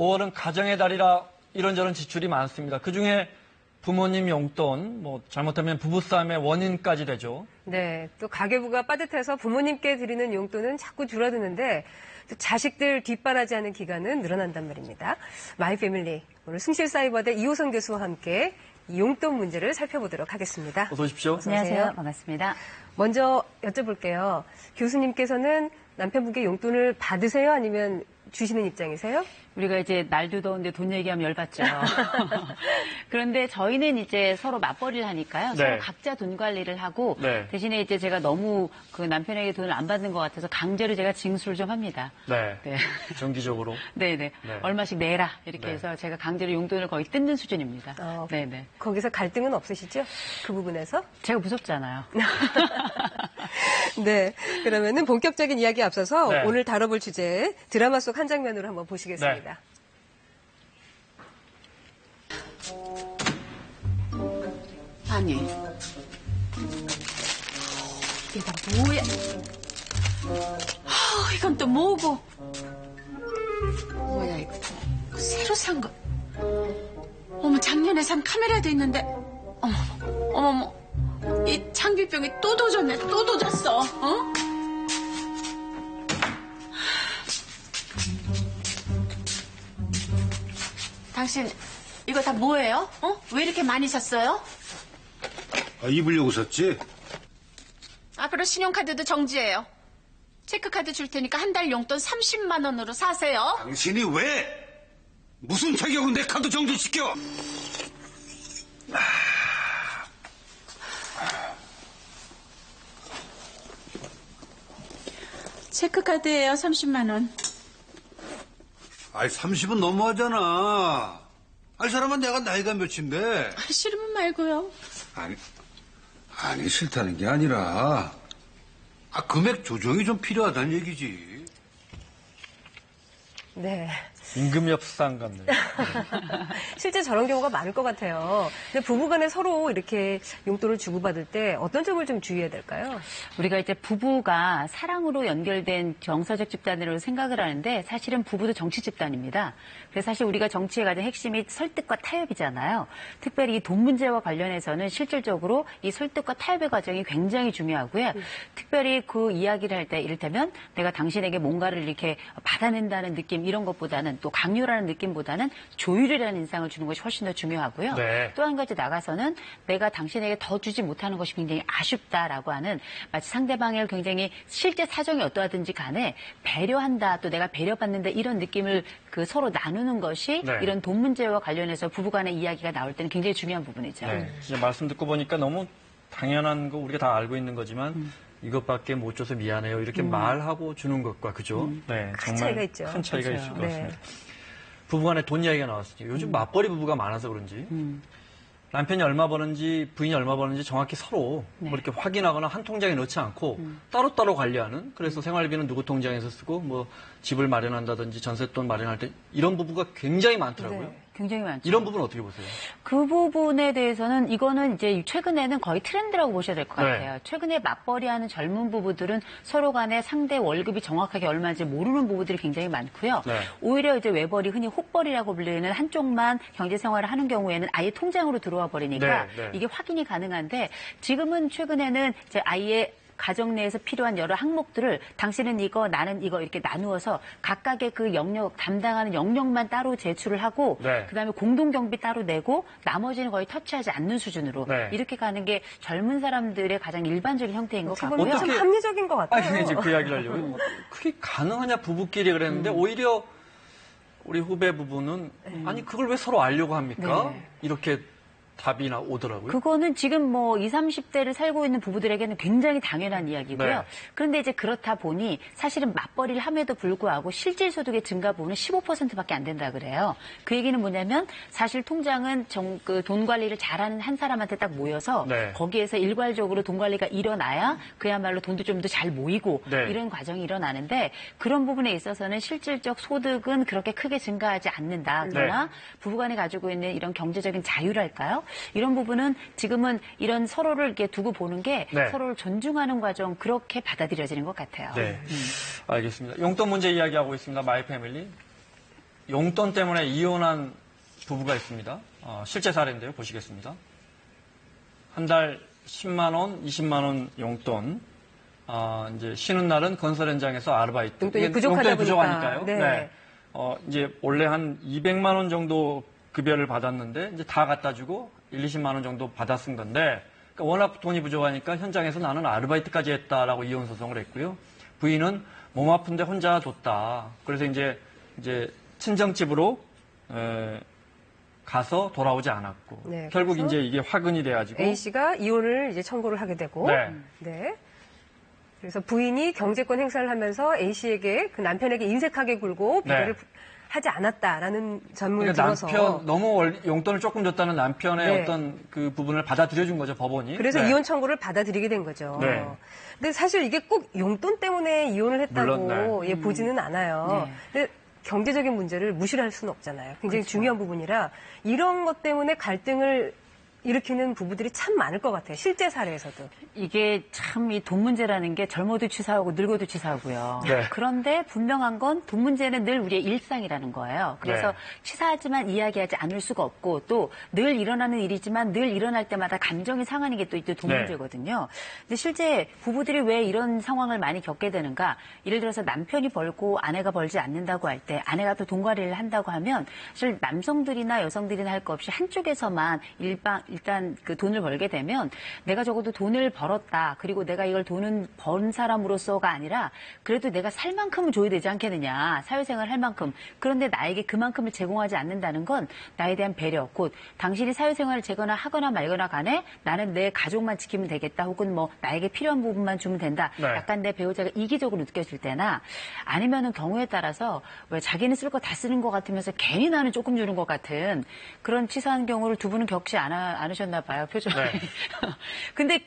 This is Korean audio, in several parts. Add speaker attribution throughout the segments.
Speaker 1: 5월은 가정의 달이라 이런저런 지출이 많습니다. 그중에 부모님 용돈, 잘못하면 부부싸움의 원인까지 되죠.
Speaker 2: 네, 또 가계부가 빠듯해서 부모님께 드리는 용돈은 자꾸 줄어드는데 또 자식들 뒷바라지하는 기간은 늘어난단 말입니다. 마이패밀리, 오늘 숭실사이버대 이호선 교수와 함께 이 용돈 문제를 살펴보도록 하겠습니다.
Speaker 1: 어서 오십시오.
Speaker 2: 어서 오세요.
Speaker 3: 안녕하세요. 반갑습니다.
Speaker 2: 먼저 여쭤볼게요. 교수님께서는 남편분께 용돈을 받으세요? 아니면 주시는 입장이세요?
Speaker 3: 우리가 이제 날도 더운데 돈 얘기하면 열받죠. 그런데 저희는 이제 서로 맞벌이를 하니까요.
Speaker 1: 네.
Speaker 3: 서로 각자 돈 관리를 하고
Speaker 1: 네.
Speaker 3: 대신에 이제 제가 너무 그 남편에게 돈을 안 받는 것 같아서 강제로 제가 징수를 좀 합니다.
Speaker 1: 네.
Speaker 3: 네.
Speaker 1: 정기적으로.
Speaker 3: 네네.
Speaker 1: 네.
Speaker 3: 얼마씩 내라 이렇게
Speaker 1: 네.
Speaker 3: 해서 제가 강제로 용돈을 거의 뜯는 수준입니다. 네네.
Speaker 2: 거기서 갈등은 없으시죠? 그 부분에서?
Speaker 3: 제가 무섭잖아요.
Speaker 2: 네. 그러면은 본격적인 이야기에 앞서서
Speaker 1: 네.
Speaker 2: 오늘 다뤄볼 주제 드라마 속 한 장면으로 한번 보시겠습니다.
Speaker 4: 아니, 이게 다 뭐야? 이건 또 뭐고? 뭐야 이거? 새로 산 거. 어머, 작년에 산 카메라도 있는데. 어머머. 이 장비병이 또 도졌네. 또 도졌어. 어? 당신 이거 다 뭐예요? 왜 이렇게 많이 샀어요?
Speaker 5: 입으려고 샀지?
Speaker 4: 앞으로 신용카드도 정지해요. 체크카드 줄 테니까 한 달 용돈 30만 원으로 사세요.
Speaker 5: 당신이 왜? 무슨 자격으로 내 카드 정지시켜?
Speaker 4: 체크카드예요, 30만 원.
Speaker 5: 아이, 30은 너무하잖아. 아이, 사람은 내가 나이가 몇인데.
Speaker 4: 싫으면 말고요.
Speaker 5: 아니, 싫다는 게 아니라, 금액 조정이 좀 필요하다는 얘기지.
Speaker 2: 네.
Speaker 1: 임금협상 같네요.
Speaker 2: 실제 저런 경우가 많을 것 같아요. 근데 부부간에 서로 이렇게 용돈을 주고받을 때 어떤 점을 좀 주의해야 될까요?
Speaker 3: 우리가 이제 부부가 사랑으로 연결된 정서적 집단으로 생각을 하는데 사실은 부부도 정치 집단입니다. 그래서 사실 우리가 정치의 가장 핵심이 설득과 타협이잖아요. 특별히 이 돈 문제와 관련해서는 실질적으로 이 설득과 타협의 과정이 굉장히 중요하고요. 특별히 그 이야기를 할 때 이를테면 내가 당신에게 뭔가를 이렇게 받아낸다는 느낌 이런 것보다는 또 강요라는 느낌보다는 조율이라는 인상을 주는 것이 훨씬 더 중요하고요.
Speaker 1: 네.
Speaker 3: 또 한 가지 나가서는 내가 당신에게 더 주지 못하는 것이 굉장히 아쉽다라고 하는 마치 상대방을 굉장히 실제 사정이 어떠하든지 간에 배려한다 또 내가 배려받는다 이런 느낌을 그 서로 나누는 것이
Speaker 1: 네.
Speaker 3: 이런 돈 문제와 관련해서 부부간의 이야기가 나올 때는 굉장히 중요한 부분이죠.
Speaker 1: 네. 진짜 말씀 듣고 보니까 너무 당연한 거 우리가 다 알고 있는 거지만 이것밖에 못 줘서 미안해요. 이렇게 말하고 주는 것과 그죠? 네,
Speaker 2: 큰
Speaker 1: 정말
Speaker 2: 차이가 있죠.
Speaker 1: 큰 차이가
Speaker 3: 그렇죠.
Speaker 1: 있을 것
Speaker 2: 네.
Speaker 1: 같습니다. 부부간에 돈 이야기가 나왔어요. 요즘 맞벌이 부부가 많아서 그런지 남편이 얼마 버는지 부인이 얼마 버는지 정확히 서로
Speaker 3: 네.
Speaker 1: 뭐 이렇게 확인하거나 한 통장에 넣지 않고 따로따로 관리하는 그래서 생활비는 누구 통장에서 쓰고 뭐 집을 마련한다든지 전셋돈 마련할 때 이런 부부가 굉장히 많더라고요.
Speaker 2: 네.
Speaker 3: 굉장히 많죠.
Speaker 1: 이런 부분 어떻게 보세요?
Speaker 3: 그 부분에 대해서는 이거는 이제 최근에는 거의 트렌드라고 보셔야 될 것
Speaker 1: 네.
Speaker 3: 같아요. 최근에 맞벌이하는 젊은 부부들은 서로 간에 상대 월급이 정확하게 얼마인지 모르는 부부들이 굉장히 많고요.
Speaker 1: 네.
Speaker 3: 오히려 이제 외벌이 흔히 혹벌이라고 불리는 한쪽만 경제 생활을 하는 경우에는 아예 통장으로 들어와 버리니까
Speaker 1: 네, 네.
Speaker 3: 이게 확인이 가능한데 지금은 최근에는 이제 아예 가정 내에서 필요한 여러 항목들을 당신은 이거, 나는 이거 이렇게 나누어서 각각의 그 영역, 담당하는 영역만 따로 제출을 하고
Speaker 1: 네.
Speaker 3: 그다음에 공동경비 따로 내고 나머지는 거의 터치하지 않는 수준으로
Speaker 1: 네.
Speaker 3: 이렇게 가는 게 젊은 사람들의 가장 일반적인 형태인 것
Speaker 2: 어떻게
Speaker 3: 같고요.
Speaker 2: 보면 참 합리적인 것 같아요.
Speaker 1: 아니, 이제 그 이야기를 하려고요. 그게 가능하냐, 부부끼리 그랬는데, 오히려 우리 후배 부부는, 아니, 그걸 왜 서로 알려고 합니까?
Speaker 3: 네.
Speaker 1: 이렇게 답이 오더라고요.
Speaker 3: 그거는 지금 뭐 20, 30대를 살고 있는 부부들에게는 굉장히 당연한 이야기고요.
Speaker 1: 네.
Speaker 3: 그런데 이제 그렇다 보니 사실은 맞벌이를 함에도 불구하고 실질 소득의 증가 부분은 15%밖에 안 된다 그래요. 그 얘기는 뭐냐면 사실 통장은 그 돈 관리를 잘하는 한 사람한테 딱 모여서
Speaker 1: 네.
Speaker 3: 거기에서 일괄적으로 돈 관리가 일어나야 그야말로 돈도 좀 더 잘 모이고
Speaker 1: 네.
Speaker 3: 이런 과정이 일어나는데 그런 부분에 있어서는 실질적 소득은 그렇게 크게 증가하지 않는다. 그러나
Speaker 1: 네.
Speaker 3: 부부간에 가지고 있는 이런 경제적인 자유랄까요? 이런 부분은 지금은 이런 서로를 이렇게 두고 보는 게
Speaker 1: 네.
Speaker 3: 서로를 존중하는 과정 그렇게 받아들여지는 것 같아요.
Speaker 1: 네. 알겠습니다. 용돈 문제 이야기하고 있습니다. 마이패밀리. 용돈 때문에 이혼한 부부가 있습니다. 실제 사례인데요. 보시겠습니다. 한 달 10만 원, 20만 원 용돈. 이제 쉬는 날은 건설 현장에서 아르바이트.
Speaker 2: 용돈이 부족하다
Speaker 1: 용돈이 부족하니까요.
Speaker 2: 보니까. 네.
Speaker 1: 이제 원래 한 200만 원 정도 급여를 받았는데 이제 다 갖다 주고 1, 20만 원 정도 받아 쓴 건데 그러니까 워낙 돈이 부족하니까 현장에서 나는 아르바이트까지 했다라고 이혼 소송을 했고요. 부인은 몸 아픈데 혼자 뒀다. 그래서 이제 친정집으로 가서 돌아오지 않았고
Speaker 2: 네,
Speaker 1: 결국
Speaker 2: 그래서
Speaker 1: 이제 이게 화근이 돼가지고
Speaker 2: A 씨가 이혼을 이제 청구를 하게 되고,
Speaker 1: 네.
Speaker 2: 네. 그래서 부인이 경제권 행사를 하면서 A 씨에게 그 남편에게 인색하게 굴고 배려를
Speaker 1: 네.
Speaker 2: 하지 않았다라는 전문을
Speaker 1: 그러니까
Speaker 2: 들어서
Speaker 1: 남편 너무 용돈을 조금 줬다는 남편의
Speaker 2: 네.
Speaker 1: 어떤 그 부분을 받아들여 준 거죠 법원이.
Speaker 2: 그래서
Speaker 1: 네.
Speaker 2: 이혼 청구를 받아들이게 된 거죠.
Speaker 1: 네.
Speaker 2: 근데 사실 이게 꼭 용돈 때문에 이혼을 했다고
Speaker 1: 물론,
Speaker 2: 예, 보지는 않아요.
Speaker 3: 네.
Speaker 2: 근데 경제적인 문제를 무시를 할 수는 없잖아요. 굉장히 중요한 부분이라 이런 것 때문에 갈등을 일으키는 부부들이 참 많을 것 같아요. 실제 사례에서도.
Speaker 3: 이게 참 이 돈 문제라는 게 젊어도 치사하고 늙어도 치사하고요.
Speaker 1: 네.
Speaker 3: 그런데 분명한 건 돈 문제는 늘 우리의 일상이라는 거예요. 그래서
Speaker 1: 네.
Speaker 3: 치사하지만 이야기하지 않을 수가 없고 또 늘 일어나는 일이지만 늘 일어날 때마다 감정이 상하는 게 또 이 돈
Speaker 1: 네.
Speaker 3: 문제거든요. 근데 실제 부부들이 왜 이런 상황을 많이 겪게 되는가? 예를 들어서 남편이 벌고 아내가 벌지 않는다고 할 때 아내가 또 돈벌이를 한다고 하면 사실 남성들이나 여성들이나 할 것 없이 한쪽에서만 일단 그 돈을 벌게 되면 내가 적어도 돈을 벌었다. 그리고 내가 이걸 돈은 번 사람으로서가 아니라 그래도 내가 살 만큼은 줘야 되지 않겠느냐. 사회생활 할 만큼. 그런데 나에게 그만큼을 제공하지 않는다는 건 나에 대한 배려. 곧 당신이 사회생활을 제거나 하거나 말거나 간에 나는 내 가족만 지키면 되겠다. 혹은 뭐 나에게 필요한 부분만 주면 된다.
Speaker 1: 네.
Speaker 3: 약간 내 배우자가 이기적으로 느껴질 때나 아니면은 경우에 따라서 왜 자기는 쓸 거 다 쓰는 것 같으면서 괜히 나는 조금 주는 것 같은 그런 치사한 경우를 두 분은 겪지 않으셨나 봐요. 표정이.
Speaker 1: 네.
Speaker 3: 근데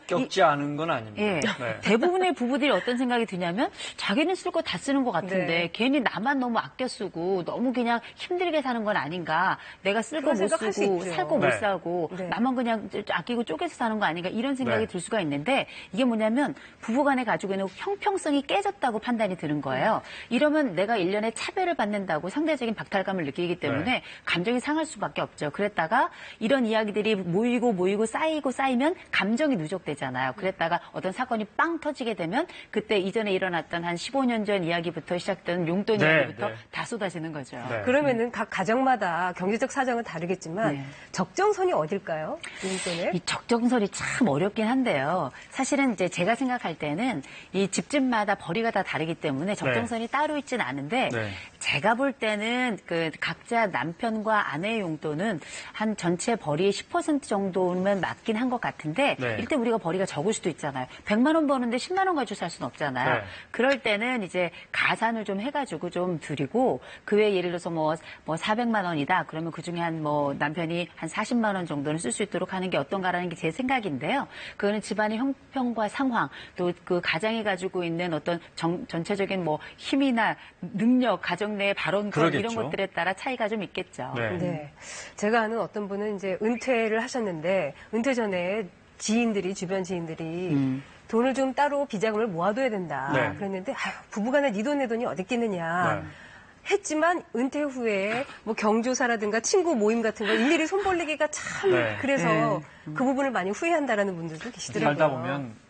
Speaker 1: 겪지 않은 건 아닙니다.
Speaker 3: 예.
Speaker 1: 네.
Speaker 3: 대부분의 부부들이 어떤 생각이 드냐면 자기는 쓸 거 다 쓰는 것 같은데
Speaker 2: 네.
Speaker 3: 괜히 나만 너무 아껴 쓰고 너무 그냥 힘들게 사는 건 아닌가. 내가 쓸 거
Speaker 2: 그런
Speaker 3: 못
Speaker 2: 생각할 수
Speaker 3: 쓰고
Speaker 2: 있죠.
Speaker 3: 살 거 못
Speaker 1: 네.
Speaker 3: 사고
Speaker 2: 네.
Speaker 3: 나만 그냥 아끼고 쪼개서 사는 거 아닌가 이런 생각이
Speaker 1: 네.
Speaker 3: 들 수가 있는데 이게 뭐냐면 부부간에 가지고 있는 형평성이 깨졌다고 판단이 드는 거예요. 이러면 내가 일련의 차별을 받는다고 상대적인 박탈감을 느끼기 때문에
Speaker 1: 네.
Speaker 3: 감정이 상할 수밖에 없죠. 그랬다가 이런 이야기들이 모이고 쌓이면 감정이 누적되잖아요. 그랬다가 어떤 사건이 빵 터지게 되면 그때 이전에 일어났던 한 15년 전 이야기부터 시작된 용돈
Speaker 1: 네,
Speaker 3: 이야기부터
Speaker 1: 네.
Speaker 3: 다 쏟아지는 거죠.
Speaker 1: 네.
Speaker 2: 그러면은 각 가정마다 경제적 사정은 다르겠지만
Speaker 3: 네.
Speaker 2: 적정선이 어딜까요? 용돈에?
Speaker 3: 이 적정선이 참 어렵긴 한데요. 사실은 이제 제가 생각할 때는 이 집집마다 벌이가 다 다르기 때문에 적정선이 따로 있지는 않은데
Speaker 1: 네.
Speaker 3: 제가 볼 때는 그 각자 남편과 아내의 용돈은 한 전체 벌이의 10% 정도면 맞긴 한 것 같은데
Speaker 1: 네.
Speaker 3: 일단 우리가 벌이가 적을 수도 있잖아요. 100만 원 버는데 10만 원 가지고 살 수는 없잖아요.
Speaker 1: 네.
Speaker 3: 그럴 때는 이제 가산을 좀 해가지고 좀 드리고 그 외에 예를 들어서 뭐 400만 원이다. 그러면 그중에 한 뭐 남편이 한 40만 원 정도는 쓸 수 있도록 하는 게 어떤가라는 게 제 생각인데요. 그거는 집안의 형편과 상황 또 그 가장이 가지고 있는 어떤 전체적인 뭐 힘이나 능력, 가정 내의 발언권 이런
Speaker 1: 그러겠죠.
Speaker 3: 것들에 따라 차이가 좀 있겠죠.
Speaker 1: 네.
Speaker 2: 네. 제가 아는 어떤 분은 이제 은퇴를 하셨는데 은퇴 전에 주변 지인들이 돈을 좀 따로 비자금을 모아둬야 된다.
Speaker 1: 네.
Speaker 2: 그랬는데 아유, 부부간에 네 돈 내 돈이 어디 있겠느냐.
Speaker 1: 네.
Speaker 2: 했지만 은퇴 후에 뭐 경조사라든가 친구 모임 같은 거 일일이 손 벌리기가 참
Speaker 1: 네.
Speaker 2: 그래서 그 부분을 많이 후회한다라는 분들도 계시더라고요.
Speaker 1: 살다 보면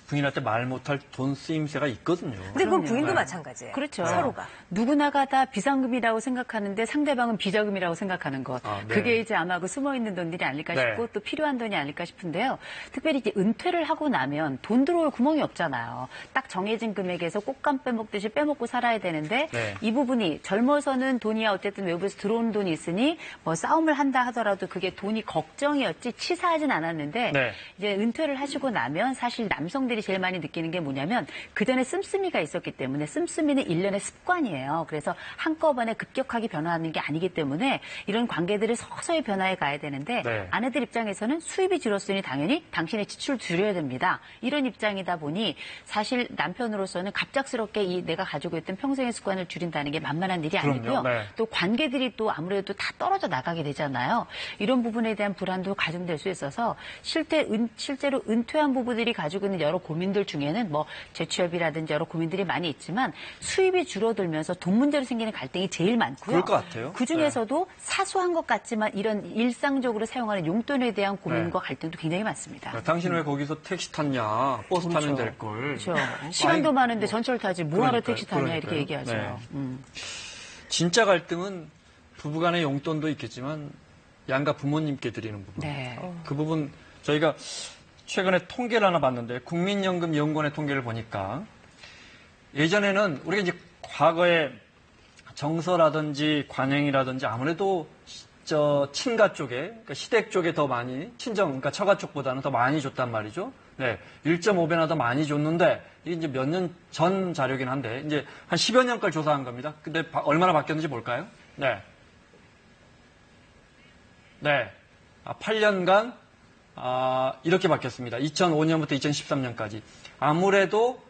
Speaker 1: 부인한테 말 못할 돈 쓰임새가 있거든요.
Speaker 2: 근데 그건
Speaker 3: 그럼요.
Speaker 2: 부인도
Speaker 1: 네.
Speaker 2: 마찬가지예요.
Speaker 3: 그렇죠.
Speaker 2: 서로가.
Speaker 3: 누구나가 다 비상금이라고 생각하는데 상대방은 비자금이라고 생각하는 것.
Speaker 1: 아, 네.
Speaker 3: 그게 이제 아마 그 숨어있는 돈들이 아닐까
Speaker 1: 네.
Speaker 3: 싶고 또 필요한 돈이 아닐까 싶은데요. 특별히 이제 은퇴를 하고 나면 돈 들어올 구멍이 없잖아요. 딱 정해진 금액에서 꽃감 빼먹듯이 빼먹고 살아야 되는데
Speaker 1: 네.
Speaker 3: 이 부분이 젊어서는 돈이야 어쨌든 외부에서 들어오는 돈이 있으니 뭐 싸움을 한다 하더라도 그게 돈이 걱정이었지 치사하진 않았는데
Speaker 1: 네.
Speaker 3: 이제 은퇴를 하시고 나면 사실 남성들이 제일 많이 느끼는 게 뭐냐면 그전에 씀씀이가 있었기 때문에 씀씀이는 일련의 습관이에요. 그래서 한꺼번에 급격하게 변화하는 게 아니기 때문에 이런 관계들을 서서히 변화해 가야 되는데
Speaker 1: 네.
Speaker 3: 아내들 입장에서는 수입이 줄었으니 당연히 당신의 지출을 줄여야 됩니다. 이런 입장이다 보니 사실 남편으로서는 갑작스럽게 내가 가지고 있던 평생의 습관을 줄인다는 게 만만한 일이
Speaker 1: 그럼요.
Speaker 3: 아니고요.
Speaker 1: 네.
Speaker 3: 또 관계들이 또 아무래도 다 떨어져 나가게 되잖아요. 이런 부분에 대한 불안도 가중될 수 있어서 실제로 은퇴한 부부들이 가지고 있는 여러 고민들 중에는 뭐 재취업이라든지 여러 고민들이 많이 있지만 수입이 줄어들면서 돈 문제로 생기는 갈등이 제일 많고요.
Speaker 1: 그럴 것 같아요.
Speaker 3: 그중에서도 사소한 것 같지만 이런 일상적으로 사용하는 용돈에 대한 고민과 갈등도 굉장히 많습니다.
Speaker 1: 당신 왜 거기서 택시 탔냐? 버스 타면 될 걸.
Speaker 3: 그렇죠. 시간도 많으는데 전철 타지 뭐하러 택시 타냐 이렇게 얘기하죠.
Speaker 1: 네. 진짜 갈등은 부부간의 용돈도 있겠지만 양가 부모님께 드리는 부분.
Speaker 3: 네.
Speaker 1: 그 부분 저희가 최근에 통계를 하나 봤는데 국민연금연구원의 통계를 보니까 예전에는 우리가 이제 과거에 정서라든지 관행이라든지 아무래도 친가 쪽에, 그러니까 시댁 쪽에 더 많이, 그러니까 처가 쪽보다는 더 많이 줬단 말이죠. 네. 1.5배나 더 많이 줬는데, 이게 이제 몇 년 전 자료긴 한데, 이제 한 10여 년까지 조사한 겁니다. 근데 얼마나 바뀌었는지 볼까요? 네. 네. 8년간, 이렇게 바뀌었습니다. 2005년부터 2013년까지. 아무래도,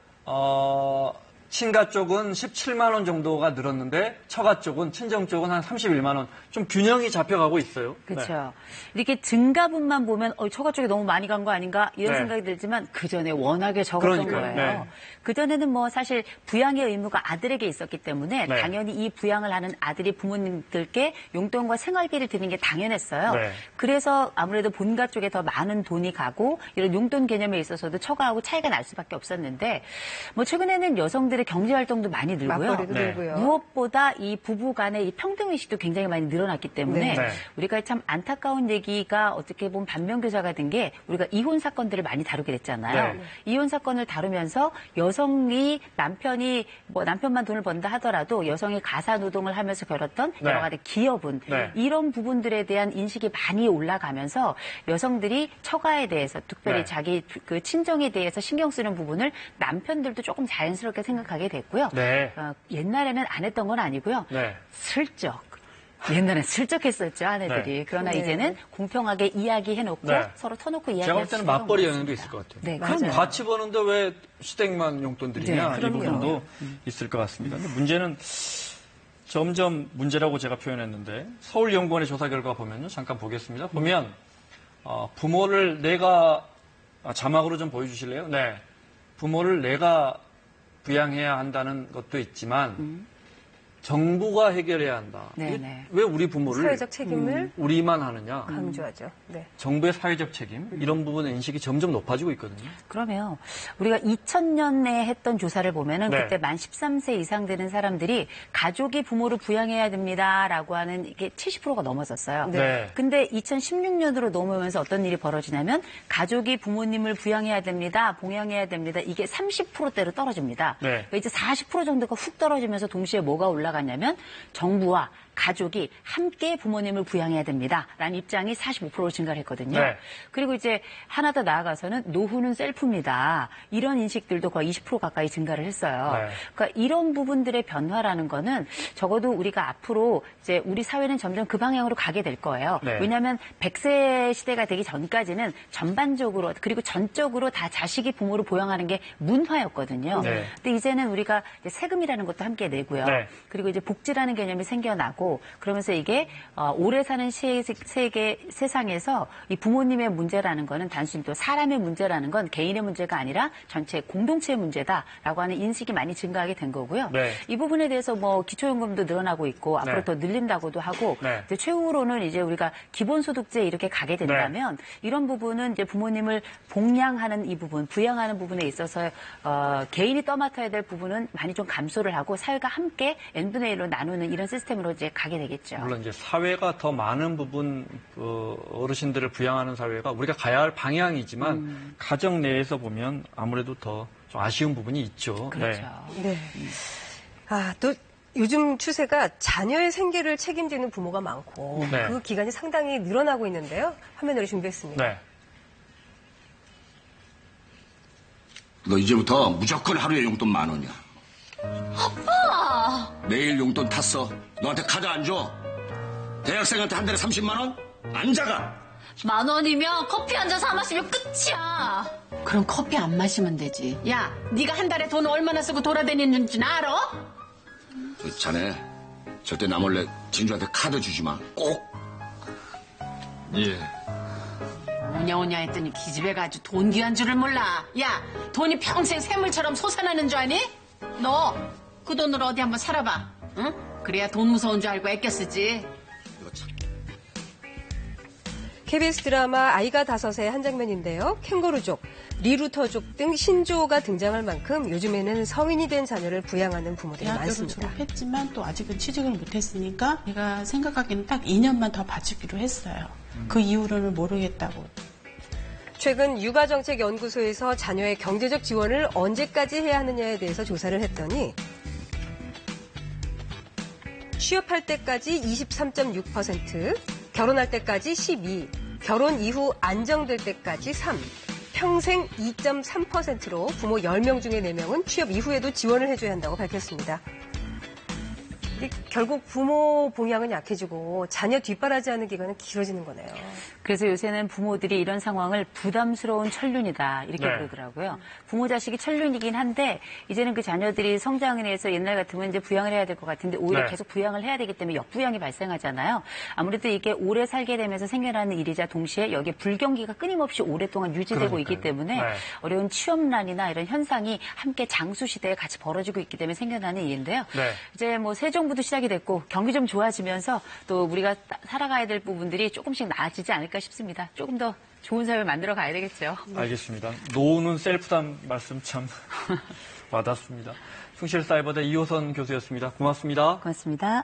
Speaker 1: 친가 쪽은 17만 원 정도가 늘었는데 처가 쪽은 친정 쪽은 한 31만 원. 좀 균형이 잡혀가고 있어요.
Speaker 3: 그렇죠.
Speaker 1: 네.
Speaker 3: 이렇게 증가분만 보면 처가 쪽에 너무 많이 간 거 아닌가 이런
Speaker 1: 네.
Speaker 3: 생각이 들지만 그 전에 워낙에 적었던
Speaker 1: 그러니까요.
Speaker 3: 거예요.
Speaker 1: 네.
Speaker 3: 그 전에는 뭐 사실 부양의 의무가 아들에게 있었기 때문에
Speaker 1: 네.
Speaker 3: 당연히 이 부양을 하는 아들이 부모님들께 용돈과 생활비를 드리는 게 당연했어요.
Speaker 1: 네.
Speaker 3: 그래서 아무래도 본가 쪽에 더 많은 돈이 가고 이런 용돈 개념에 있어서도 처가하고 차이가 날 수밖에 없었는데 뭐 최근에는 여성들의 경제 활동도 많이 늘고요.
Speaker 2: 맞벌이도
Speaker 1: 네.
Speaker 2: 늘고요.
Speaker 3: 무엇보다 이 부부 간의 이 평등의식도 굉장히 많이 늘어났기 때문에
Speaker 2: 네.
Speaker 1: 네.
Speaker 3: 우리가 참 안타까운 얘기가 어떻게 보면 반면교사가 된 게 우리가 이혼 사건들을 많이 다루게 됐잖아요.
Speaker 1: 네.
Speaker 3: 이혼 사건을 다루면서 여성이 남편이 뭐 남편만 돈을 번다 하더라도 여성이 가사 노동을 하면서 벌었던
Speaker 1: 네.
Speaker 3: 여러 가지 기여분
Speaker 1: 네.
Speaker 3: 이런 부분들에 대한 인식이 많이 올라가면서 여성들이 처가에 대해서 특별히
Speaker 1: 네.
Speaker 3: 자기 그 친정에 대해서 신경 쓰는 부분을 남편들도 조금 자연스럽게 생각하게 됐고요.
Speaker 1: 네.
Speaker 3: 옛날에는 안 했던 건 아니고요.
Speaker 1: 네.
Speaker 3: 슬쩍. 옛날엔 슬쩍 했었죠, 아내들이.
Speaker 1: 네.
Speaker 3: 그러나
Speaker 2: 네.
Speaker 3: 이제는 공평하게 이야기해놓고
Speaker 1: 네.
Speaker 3: 서로 터놓고
Speaker 1: 제가
Speaker 3: 이야기할
Speaker 1: 볼
Speaker 3: 수
Speaker 1: 때는
Speaker 3: 있는
Speaker 1: 맞벌이
Speaker 3: 것
Speaker 1: 영향도
Speaker 3: 같습니다.
Speaker 1: 있을 것 같아요.
Speaker 3: 네,
Speaker 2: 맞아요.
Speaker 3: 맞아요.
Speaker 1: 같이 버는데 왜 시댁만 용돈 드리냐
Speaker 3: 네,
Speaker 1: 이
Speaker 3: 그럼요.
Speaker 1: 부분도 있을 것 같습니다. 근데 문제는 점점 문제라고 제가 표현했는데 서울연구원의 조사 결과 보면요. 잠깐 보겠습니다. 보면 부모를 내가 자막으로 좀 보여주실래요? 네. 부모를 내가 부양해야 한다는 것도 있지만 정부가 해결해야 한다.
Speaker 3: 네,
Speaker 1: 이게
Speaker 3: 네.
Speaker 1: 왜 우리 부모를
Speaker 2: 사회적 책임을
Speaker 1: 우리만 하느냐?
Speaker 2: 강조하죠. 네.
Speaker 1: 정부의 사회적 책임 이런 부분의 인식이 점점 높아지고 있거든요.
Speaker 3: 그러면 우리가 2000년에 했던 조사를 보면은
Speaker 1: 네.
Speaker 3: 그때 만 13세 이상 되는 사람들이 가족이 부모를 부양해야 됩니다라고 하는 이게 70%가 넘어섰어요.
Speaker 1: 네.
Speaker 3: 근데 2016년으로 넘어오면서 어떤 일이 벌어지냐면 가족이 부모님을 부양해야 됩니다, 봉양해야 됩니다. 이게 30%대로 떨어집니다.
Speaker 1: 네.
Speaker 3: 그러니까 이제 40% 정도가 훅 떨어지면서 동시에 뭐가 올라가냐면 정부와 가족이 함께 부모님을 부양해야 됩니다라는 입장이 45%로 증가를 했거든요.
Speaker 1: 네.
Speaker 3: 그리고 이제 하나 더 나아가서는 노후는 셀프입니다. 이런 인식들도 거의 20% 가까이 증가를 했어요.
Speaker 1: 네.
Speaker 3: 그러니까 이런 부분들의 변화라는 거는 적어도 우리가 앞으로 이제 우리 사회는 점점 그 방향으로 가게 될 거예요.
Speaker 1: 네.
Speaker 3: 왜냐하면 100세 시대가 되기 전까지는 전반적으로 그리고 전적으로 다 자식이 부모를 보양하는 게 문화였거든요.
Speaker 1: 네.
Speaker 3: 근데 이제는 우리가 이제 세금이라는 것도 함께 내고요.
Speaker 1: 네.
Speaker 3: 그리고 이제 복지라는 개념이 생겨나고 그러면서 이게 오래 사는 세상에서 이 부모님의 문제라는 거는 단순히 또 사람의 문제라는 건 개인의 문제가 아니라 전체 공동체의 문제다라고 하는 인식이 많이 증가하게 된 거고요.
Speaker 1: 네.
Speaker 3: 이 부분에 대해서 뭐 기초연금도 늘어나고 있고 앞으로
Speaker 1: 네.
Speaker 3: 더 늘린다고도 하고
Speaker 1: 네.
Speaker 3: 이제 최후로는 이제 우리가 기본소득제 이렇게 가게 된다면 이런 부분은 이제 부모님을 봉양하는 이 부분, 부양하는 부분에 있어서 개인이 떠맡아야 될 부분은 많이 좀 감소를 하고 사회가 함께 n분의 1로 나누는 이런 시스템으로 이제 가게 되겠죠.
Speaker 1: 물론 이제 사회가 더 많은 부분 어르신들을 부양하는 사회가 우리가 가야 할 방향이지만 가정 내에서 보면 아무래도 더 좀 아쉬운 부분이 있죠.
Speaker 3: 그렇죠.
Speaker 2: 네. 또 요즘 추세가 자녀의 생계를 책임지는 부모가 많고
Speaker 1: 네.
Speaker 2: 그 기간이 상당히 늘어나고 있는데요. 화면으로 준비했습니다.
Speaker 1: 네.
Speaker 5: 너 이제부터 무조건 하루에 용돈 10,000원이야. 아빠! 매일 용돈 탔어. 너한테 카드 안 줘. 대학생한테 한 달에 30만 원? 안 작아.
Speaker 4: 10,000원이면 커피 한 잔 사 마시면 끝이야. 그럼 커피 안 마시면 되지. 야, 네가 한 달에 돈 얼마나 쓰고 돌아다니는지 알아?
Speaker 5: 자네 절대 나 몰래 진주한테 카드 주지 마. 꼭.
Speaker 6: 예.
Speaker 4: 오냐오냐 했더니 기집애가 아주 돈 귀한 줄을 몰라. 야, 돈이 평생 샘물처럼 솟아나는 줄 아니? 너 그 돈으로 어디 한번 살아봐. 응? 그래야 돈 무서운 줄 알고 애껴 쓰지.
Speaker 5: 이거 참.
Speaker 2: KBS 드라마 아이가 다섯의 한 장면인데요. 캥거루족, 리루터족 등 신조어가 등장할 만큼 요즘에는 성인이 된 자녀를 부양하는 부모들이
Speaker 6: 대학교를
Speaker 2: 많습니다.
Speaker 6: 졸업했지만 또 아직은 취직을 못했으니까 제가 생각하기에는 딱 2년만 더 봐주기로 했어요. 그 이후로는 모르겠다고.
Speaker 2: 최근 육아정책연구소에서 자녀의 경제적 지원을 언제까지 해야 하느냐에 대해서 조사를 했더니 취업할 때까지 23.6%, 결혼할 때까지 12%, 결혼 이후 안정될 때까지 3%, 평생 2.3%로 부모 10명 중에 4명은 취업 이후에도 지원을 해줘야 한다고 밝혔습니다. 결국 부모 봉양은 약해지고 자녀 뒷바라지하는 기간은 길어지는 거네요.
Speaker 3: 그래서 요새는 부모들이 이런 상황을 부담스러운 천륜이다 이렇게
Speaker 1: 네.
Speaker 3: 부르더라고요. 부모 자식이 천륜이긴 한데 이제는 그 자녀들이 성장을 해서 옛날 같으면 이제 부양을 해야 될 것 같은데 오히려
Speaker 1: 네.
Speaker 3: 계속 부양을 해야 되기 때문에 역부양이 발생하잖아요. 아무래도 이게 오래 살게 되면서 생겨나는 일이자 동시에 여기에 불경기가 끊임없이 오랫동안 유지되고
Speaker 1: 그러니까요.
Speaker 3: 있기 때문에
Speaker 1: 네.
Speaker 3: 어려운 취업난이나 이런 현상이 함께 장수 시대에 같이 벌어지고 있기 때문에 생겨나는 일인데요.
Speaker 1: 네.
Speaker 3: 이제 뭐 새 정부도 시작이 됐고 경기 좀 좋아지면서 또 우리가 살아가야 될 부분들이 조금씩 나아지지 않을까 싶습니다. 조금 더 좋은 삶을 만들어 가야 되겠죠.
Speaker 1: 알겠습니다. 노는 셀프담 말씀 참 와닿습니다. 숭실사이버대 이호선 교수였습니다. 고맙습니다.
Speaker 3: 고맙습니다.